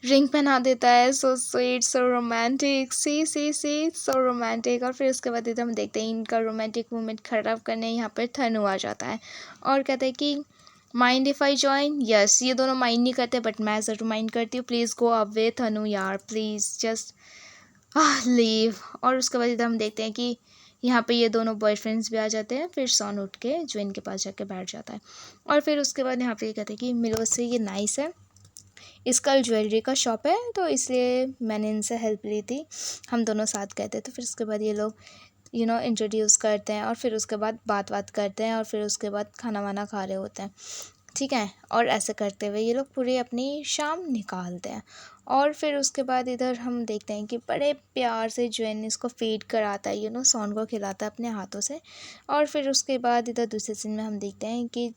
रिंग पहना देता है। सो स्वीट, सो रोमांटिक, सी सो रोमांटिक। और फिर उसके बाद इधर हम देखते हैं इनका रोमांटिक मोमेंट ख़राब करने यहाँ पर थनु आ जाता है और कहते हैं कि mind if I join. Yes, ये दोनों माइंड नहीं करते बट मैं ज़रूर माइंड करती हूँ। प्लीज़ गो अवे थनु यार, प्लीज़ जस्ट लीव। और उसके बाद इधर हम देखते हैं कि यहाँ पे ये दोनों बॉयफ्रेंड्स भी आ जाते हैं। फिर सॉन उठ के ज्वेन के पास जाके बैठ जाता है और फिर उसके बाद यहाँ पे ये कहते हैं कि मिलो से, ये नाइस है, इसका ज्वेलरी का शॉप है तो इसलिए मैंने इनसे हेल्प ली थी, हम दोनों साथ गए थे। तो फिर उसके बाद ये लोग इंट्रोड्यूस करते हैं और फिर उसके बाद बात करते हैं और फिर उसके बाद खाना वाना खा रहे होते हैं, ठीक है। और ऐसे करते हुए ये लोग पूरी अपनी शाम निकालते हैं। और फिर उसके बाद इधर हम देखते हैं कि बड़े प्यार से ज्वेन इसको फीड कराता है, सॉन को खिलाता है अपने हाथों से। और फिर उसके बाद इधर दूसरे सीन में हम देखते हैं कि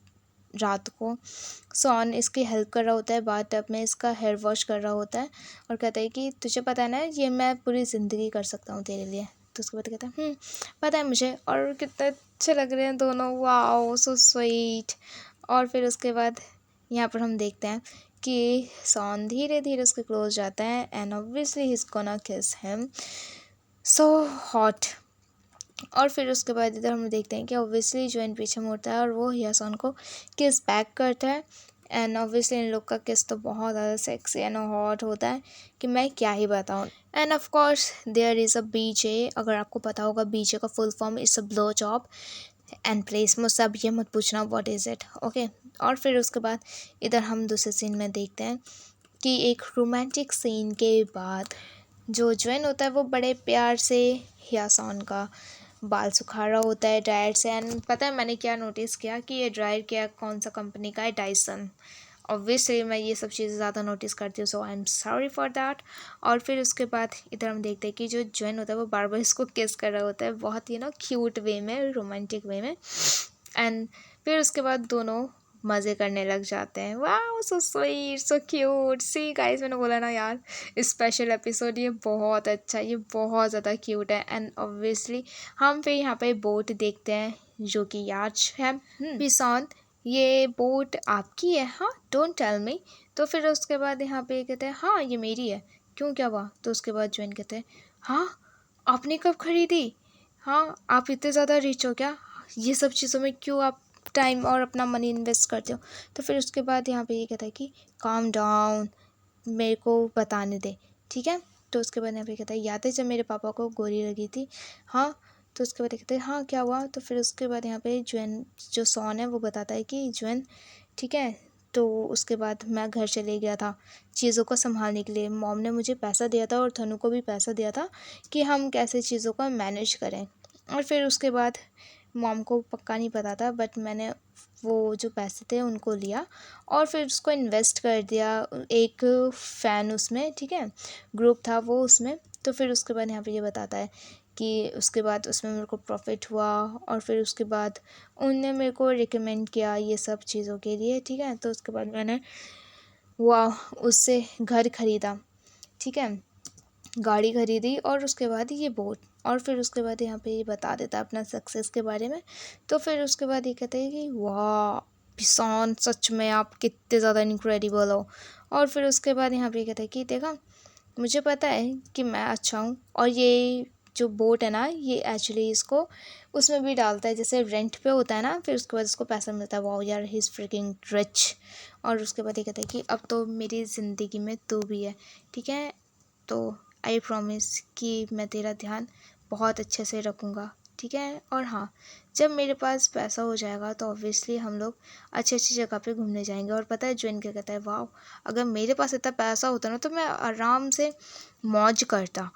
रात को सॉन इसकी हेल्प कर रहा होता है, बाथ टब में इसका हेयर वॉश कर रहा होता है और कहता है कि तुझे पता है ना, ये मैं पूरी ज़िंदगी कर सकता हूँ तेरे लिए। तो उसके बाद कहता है पता है मुझे, और कितने अच्छे लग रहे हैं दोनों, वाओ सो स्वीट। और फिर उसके बाद यहाँ पर हम देखते हैं कि सॉन धीरे धीरे उसके क्लोज जाता है and obviously he is gonna किस हिम, सो हॉट। और फिर उसके बाद इधर हम देखते हैं कि ऑब्वियसली ज्वेन पीछे मुड़ता है और वो हियासॉन को किस बैक करता है एंड ऑब्वियसली इन लोग का किस तो बहुत ज़्यादा सेक्सी एंड हॉट होता है कि मैं क्या ही बताऊँ। And of course there is a BJ, अगर आपको पता होगा बीजे का full form is a blow job and place, मुझसे अब ये मत पूछना व्हाट इज़ इट, ओके। और फिर उसके बाद इधर हम दूसरे सीन में देखते हैं कि एक रोमांटिक सीन के बाद जो ज्वेन होता है वो बड़े प्यार से हियासॉन का बाल सुखा रहा होता है ड्रायर से। एंड पता है मैंने क्या नोटिस किया कि ये ड्रायर क्या कौन सा कंपनी का है, डाइसन। ऑब्वियसली मैं ये सब चीज़ें ज़्यादा नोटिस करती हूँ, so I am sorry for that. और फिर उसके बाद इधर हम देखते हैं कि जो ज्वेन होता है वो बार बार इसको किस कर रहा होता है, बहुत ही क्यूट वे में, रोमांटिक वे में। एंड फिर उसके बाद दोनों मज़े करने लग जाते हैं। वाह so sweet, so cute. See guys, मैंने बोला ना यार, स्पेशल एपिसोड ये बहुत अच्छा, ये बहुत ज़्यादा क्यूट है। एंड ऑब्वियसली हम फिर यहाँ पे बोट देखते हैं जो कि याच है। पिसौन, ये बोट आपकी है? हाँ, डोंट टेल मी। तो फिर उसके बाद यहाँ पे कहते हैं हाँ ये मेरी है, क्यों, क्या हुआ। तो उसके बाद ज्वेन कहते हैं हाँ आपने कब खरीदी, हाँ आप इतने ज़्यादा रिच हो क्या, ये सब चीज़ों में क्यों आप टाइम और अपना मनी इन्वेस्ट करते हो। तो फिर उसके बाद यहाँ पे ये कहता है कि काम डाउन, मेरे को बताने दे, ठीक है। तो उसके बाद यहाँ पे कहता है याद है जब मेरे पापा को गोली लगी थी, हाँ। तो उसके बाद कहते हैं हाँ क्या हुआ। तो फिर उसके बाद यहाँ पे ज्वेन जो सॉन है वो बताता है कि ज्वेन ठीक है, तो उसके बाद मैं घर चले गया था चीज़ों को संभालने के लिए, मॉम ने मुझे पैसा दिया था और थनु को भी पैसा दिया था कि हम कैसे चीज़ों को मैनेज करें। और फिर उसके बाद मॉम को पक्का नहीं पता था, बट मैंने वो जो पैसे थे उनको लिया और फिर उसको इन्वेस्ट कर दिया एक फ़ैन उसमें, ठीक है, ग्रुप था वो उसमें। तो फिर उसके बाद यहाँ पे ये बताता है कि उसके बाद उसमें मेरे को प्रॉफ़िट हुआ और फिर उसके बाद उनने मेरे को रिकमेंड किया ये सब चीज़ों के लिए, ठीक है। तो उसके बाद मैंने उससे घर ख़रीदा, ठीक है, गाड़ी खरीदी और उसके बाद ये बोट। और फिर उसके बाद यहाँ पे ये बता देता है अपना सक्सेस के बारे में। तो फिर उसके बाद ये कहते हैं कि वाह किसान, सच में आप कितने ज़्यादा इनक्रेडिबल हो। और फिर उसके बाद यहाँ पे ये कहते हैं कि देखा, मुझे पता है कि मैं अच्छा हूँ और ये जो बोट है ना, ये एक्चुअली इसको उसमें भी डालता है जैसे रेंट पे होता है ना, फिर उसके बाद उसको पैसा मिलता है। वाह यार, ही इज़ फ्रिकिंग रिच। और उसके बाद ये कहता है कि अब तो मेरी ज़िंदगी में तू भी है, ठीक है, तो आई प्रॉमिस कि मैं तेरा ध्यान बहुत अच्छे से रखूँगा, ठीक है। और हाँ, जब मेरे पास पैसा हो जाएगा तो ऑब्वियसली हम लोग अच्छी अच्छी जगह पे घूमने जाएंगे। और पता है ज्वाइन क्या कहता है, वाह अगर मेरे पास इतना पैसा होता ना तो मैं आराम से मौज करता।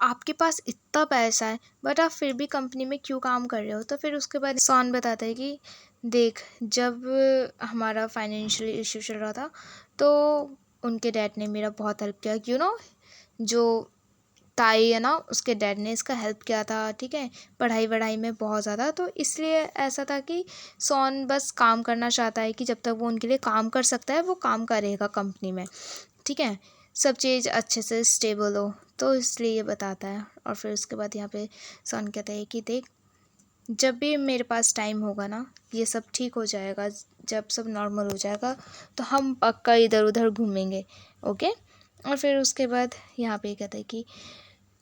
आपके पास इतना पैसा है बट आप फिर भी कंपनी में क्यों काम कर रहे हो। तो फिर उसके बाद सॉन बताता है कि देख, जब हमारा फाइनेंशियल इशू चल रहा था तो उनके डैड ने मेरा बहुत हेल्प किया, जो ताई है ना, उसके डैड ने इसका हेल्प किया था, ठीक है, पढ़ाई वढ़ाई में बहुत ज़्यादा। तो इसलिए ऐसा था कि सॉन बस काम करना चाहता है कि जब तक वो उनके लिए काम कर सकता है वो काम करेगा कंपनी में, ठीक है, सब चीज़ अच्छे से स्टेबल हो। तो इसलिए ये बताता है। और फिर उसके बाद यहाँ पे सॉन कहता है कि देख, जब भी मेरे पास टाइम होगा ना, ये सब ठीक हो जाएगा, जब सब नॉर्मल हो जाएगा तो हम पक्का इधर उधर घूमेंगे, ओके। और फिर उसके बाद यहाँ पे कहता है कि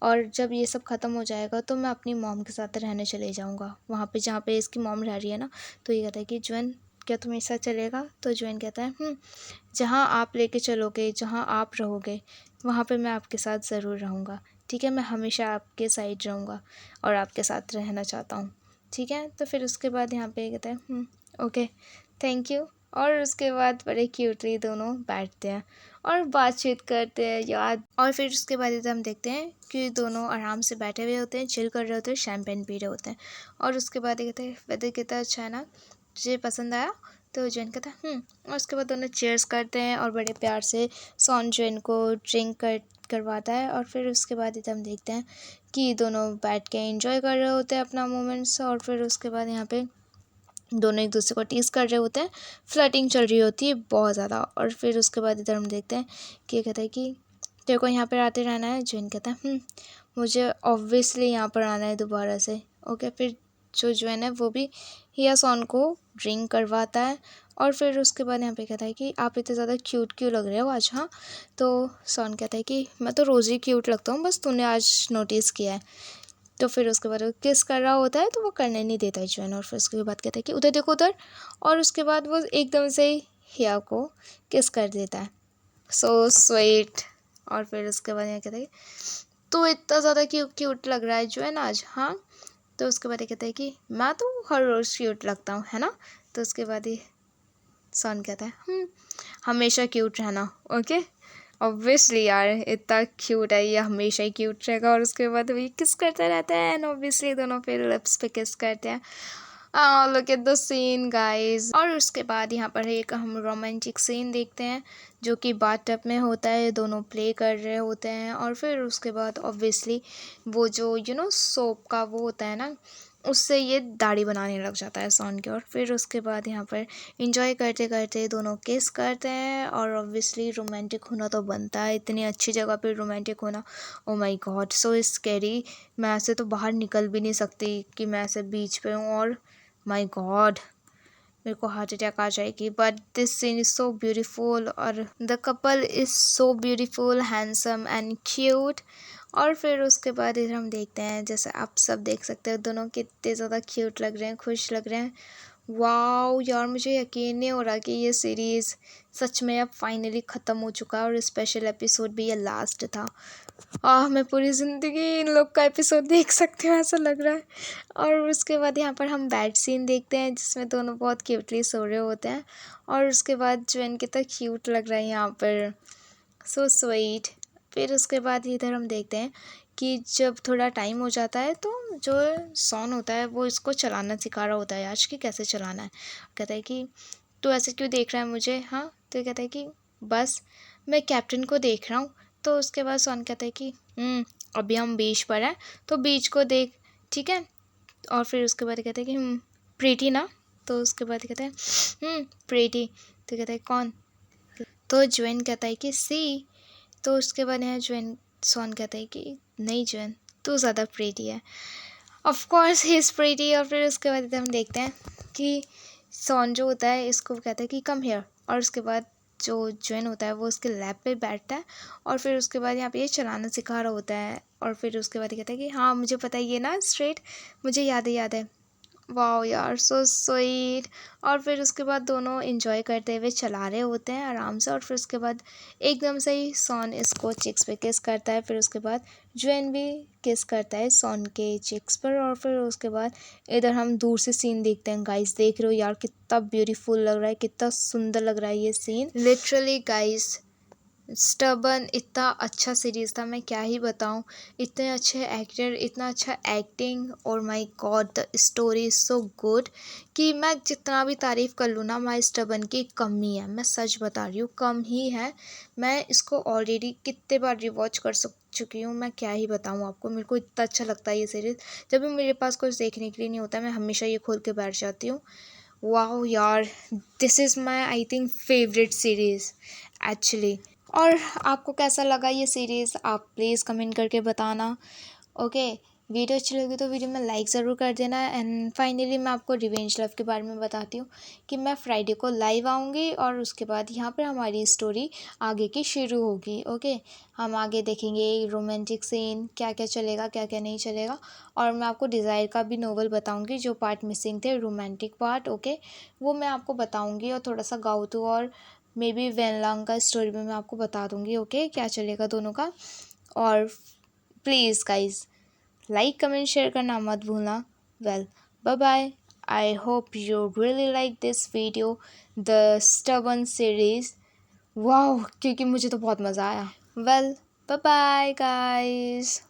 और जब ये सब ख़त्म हो जाएगा तो मैं अपनी मॉम के साथ रहने चले जाऊँगा वहाँ पे जहाँ पे इसकी मॉम रह रही है ना। तो ये कहता है कि ज्वेन, क्या तुम मेरे साथ चलेगा। तो ज्वेन कहता है जहाँ आप लेके चलोगे, जहाँ आप रहोगे वहाँ पे मैं आपके साथ ज़रूर रहूँगा, ठीक है, मैं हमेशा आपके साइड रहूँगा और आपके साथ रहना चाहता हूँ, ठीक है। तो फिर उसके बाद यहाँ पे कहता है ओके, थैंक यू। और उसके बाद बड़े क्यूटली दोनों बैठते हैं और बातचीत करते हैं यार। और फिर उसके बाद इधर हम देखते हैं कि दोनों आराम से बैठे हुए होते हैं, चिल कर रहे होते हैं, शैम्पेन पी रहे होते हैं। और उसके बाद ये कहते हैं वेदर कितना अच्छा है ना, तुझे पसंद आया। तो जैन कहता है और उसके बाद दोनों चेयर्स करते हैं और बड़े प्यार से सॉन जैन को करवाता है। और फिर उसके बाद इधर हम देखते हैं कि दोनों बैठ के एंजॉय कर रहे होते हैं अपना मोमेंट्स। और फिर उसके बाद यहाँ पे दोनों एक दूसरे को टीज़ कर रहे होते हैं, फ्लर्टिंग चल रही होती है बहुत ज़्यादा। और फिर उसके बाद इधर हम देखते हैं कि ये कहता है कि तेरे को यहाँ पर आते रहना है। जैन कहता है मुझे ऑब्वियसली यहाँ पर आना है दोबारा से, ओके। फिर जो जैन है वो भी हिया सॉन को ड्रिंक करवाता है। और फिर उसके बाद यहाँ पे कहता है कि आप इतने ज़्यादा क्यूट क्यों लग रहे हो आज। हाँ, तो सॉन कहता है कि मैं तो रोज़ ही क्यूट लगता हूँ, बस तूने आज नोटिस किया है। तो फिर उसके बाद वो किस कर रहा होता है तो वो करने नहीं देता है जॉइन। और फिर उसके बाद कहता है कि उधर देखो उधर। और उसके बाद वो एकदम से ही हिया को किस कर देता है, सो स्वीट। और फिर उसके बाद यहाँ कहता है तो इतना ज़्यादा क्यूट लग रहा है जॉइन आज। हाँ, तो उसके बाद ये कहता है कि मैं तो हर रोज़ क्यूट लगता हूँ, है ना। तो उसके बाद ही सॉन कहता है हमेशा क्यूट रहना, ओके। ऑब्वियसली यार, इतना क्यूट है ये, हमेशा ही क्यूट रहेगा। और उसके बाद वही किस करता रहता है एंड ऑब्वियसली दोनों फिर लिप्स पे किस करते हैं। Look at the scene guys. और उसके बाद यहाँ पर एक हम रोमांटिक सीन देखते हैं जो कि बाथटब में होता है, दोनों प्ले कर रहे होते हैं। और फिर उसके बाद ऑब्वियसली वो जो सोप का वो होता है ना, उससे ये दाढ़ी बनाने लग जाता है सॉन के। और फिर उसके बाद यहाँ पर इंजॉय करते करते दोनों किस करते हैं। और ऑब्वियसली रोमांटिक होना तो बनता है, इतनी अच्छी जगह पे रोमांटिक होना, ओ माय गॉड सो स्कैरी। मैं ऐसे तो बाहर निकल भी नहीं सकती कि मैं ऐसे बीच पे हूँ और माय गॉड मेरे को हार्ट अटैक आ जाएगी। But this scene is so beautiful और the couple is so beautiful, handsome and cute. और फिर उसके बाद इधर हम देखते हैं, जैसे आप सब देख सकते हो, दोनों कितने ज़्यादा क्यूट लग रहे हैं, खुश लग रहे हैं। वाओ यार, मुझे यकीन नहीं हो रहा कि ये सीरीज़ सच में अब फाइनली ख़त्म हो चुका है और स्पेशल एपिसोड भी ये लास्ट था। मैं पूरी ज़िंदगी इन लोग का एपिसोड देख सकती हूँ ऐसा लग रहा है। और उसके बाद यहाँ पर हम बेड सीन देखते हैं जिसमें दोनों बहुत क्यूटली सो रहे होते हैं। और उसके बाद ज्वेन कितना क्यूट लग रहा है यहाँ पर, सो स्वीट। फिर उसके बाद इधर हम देखते हैं कि जब थोड़ा टाइम हो जाता है तो जो सॉन होता है वो इसको चलाना सिखा रहा होता है आज कि कैसे चलाना है। कहता है कि तू ऐसे क्यों देख रहा है मुझे, हाँ? तो ये कहता है कि बस मैं कैप्टन को देख रहा हूँ। तो उसके बाद सॉन कहता है कि अभी हम बीच पर हैं तो बीच को देख, ठीक है? और फिर उसके बाद कहते हैं कि प्रीति ना। तो उसके बाद कहते हैं प्रीति। तो कहता है कौन? तो ज्वेन कहता है कि सी। तो उसके बाद यहाँ ज्वेन सॉन कहता है कि नहीं ज्वेन, तू ज़्यादा प्रीति है। ऑफ कोर्स ही इज़ प्रीति। और फिर उसके बाद हम देखते हैं कि सॉन जो होता है इसको कहता है कि कम हेयर। और उसके बाद जो ज्वेन होता है वो उसके लैप पे बैठता है और फिर उसके बाद यहाँ पे ये चलाना सिखा रहा होता है। और फिर उसके बाद ये कहता है कि हाँ मुझे पता है ये ना स्ट्रेट, मुझे याद है याद है। वाओ यार, सो स्वीट। और फिर उसके बाद दोनों एंजॉय करते हुए चला रहे होते हैं आराम से। और फिर उसके बाद एकदम से ही सॉन इसको चिक्स पे किस करता है। फिर उसके बाद ज्वेन भी किस करता है सॉन के चिक्स पर। और फिर उसके बाद इधर हम दूर से सीन देखते हैं। गाइस देख रहे हो यार कितना ब्यूटीफुल लग रहा है, कितना सुंदर लग रहा है ये सीन। लिटरली गाइस, स्टबन इतना अच्छा सीरीज़ था, मैं क्या ही बताऊँ। इतने अच्छे एक्टर, इतना अच्छा एक्टिंग, और my God the story is so good कि मैं जितना भी तारीफ़ कर लूँ ना माय स्टबन की कम ही है। मैं सच बता रही हूँ, कम ही है। मैं इसको ऑलरेडी कितने बार रिवॉच कर चुकी हूँ, मैं क्या ही बताऊँ आपको। मेरे को इतना अच्छा लगता है ये सीरीज़। जब भी मेरे पास कुछ देखने के लिए नहीं होता मैं हमेशा ये खोल के बैठ जाती हूँ। वाह यार, this is my I think favourite series actually. और आपको कैसा लगा ये सीरीज़ आप प्लीज़ कमेंट करके बताना। ओके, वीडियो अच्छी लगी तो वीडियो में लाइक ज़रूर कर देना। एंड फाइनली मैं आपको रिवेंज लव के बारे में बताती हूँ कि मैं फ्राइडे को लाइव आऊँगी और उसके बाद यहाँ पर हमारी स्टोरी आगे की शुरू होगी। ओके, हम आगे देखेंगे रोमांटिक सीन, क्या क्या चलेगा क्या क्या नहीं चलेगा। और मैं आपको डिज़ायर का भी नोवेल बताऊँगी, जो पार्ट मिसिंग थे रोमांटिक पार्ट। ओके, वो मैं आपको बताऊँगी। और थोड़ा सा गाउतू और मे बी वैनलॉन्ग का स्टोरी में मैं आपको बता दूँगी। ओके, क्या चलेगा दोनों का। और please guys like comment share करना मत भूलना। Well, bye bye. I hope you really like this video, the स्टबन सीरीज़। वाह, क्योंकि मुझे तो बहुत मज़ा आया। Well, bye bye guys.